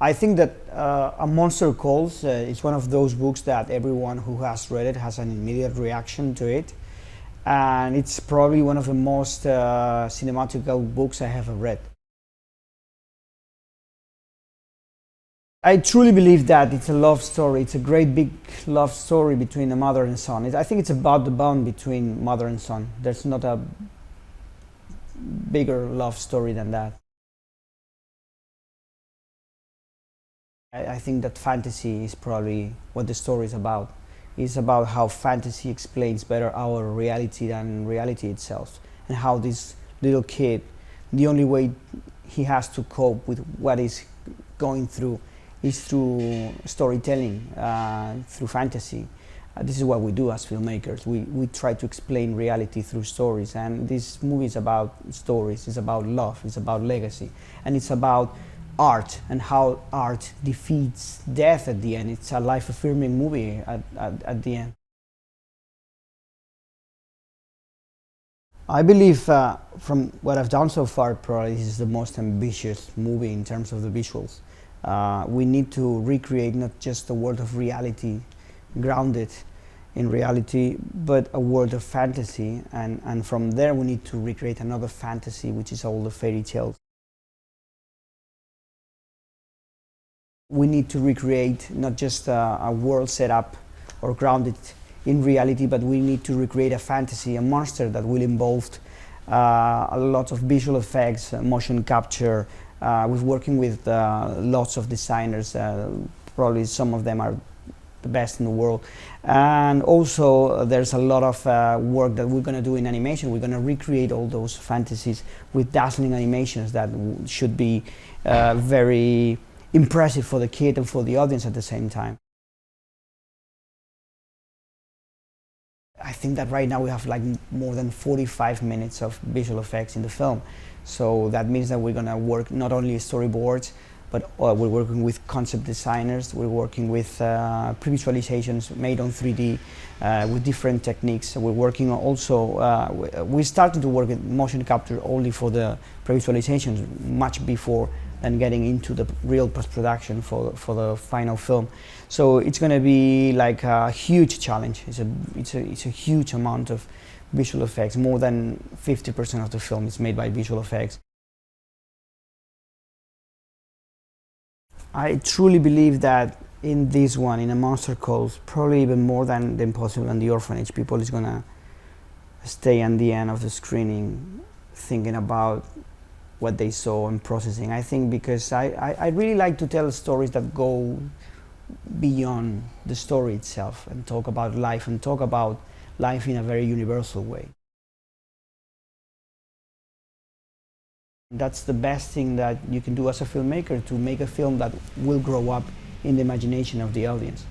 I think that A Monster Calls is one of those books that everyone who has read it has an immediate reaction to it, and it's probably one of the most cinematical books I have read. I truly believe that it's a love story. It's a great big love story between a mother and son. I think it's about the bond between mother and son. There's not a bigger love story than that. I think that fantasy is probably what the story is about. It's about how fantasy explains better our reality than reality itself, and how this little kid, the only way he has to cope with what he's going through is through storytelling, through fantasy. This is what we do as filmmakers. We try to explain reality through stories, and this movie is about stories, it's about love, it's about legacy, and it's about art and how art defeats death at the end. It's a life-affirming movie at the end. I believe from what I've done so far, probably this is the most ambitious movie in terms of the visuals. We need to recreate not just a world of reality grounded in reality, but a world of fantasy, and from there we need to recreate another fantasy, which is all the fairy tales. We need to recreate not just a world set up or grounded in reality, but we need to recreate a fantasy, a monster that will involve a lot of visual effects, motion capture. We're working with lots of designers, probably some of them are the best in the world. And also there's a lot of work that we're going to do in animation. We're going to recreate all those fantasies with dazzling animations that should be very impressive for the kid and for the audience at the same time. I think that right now we have like more than 45 minutes of visual effects in the film. So that means that we're going to work not only storyboards, but we're working with concept designers, we're working with pre-visualizations made on 3D with different techniques. We're working also, we started to work with motion capture only for the pre-visualizations much before than getting into the real post-production for the final film. So it's going to be like a huge challenge. It's a huge amount of visual effects. More than 50% of the film is made by visual effects. I truly believe that in this one, in A Monster Calls, probably even more than The Impossible and The Orphanage, people is gonna stay at the end of the screening thinking about what they saw and processing. I think because I really like to tell stories that go beyond the story itself and talk about life in a very universal way. That's the best thing that you can do as a filmmaker, to make a film that will grow up in the imagination of the audience.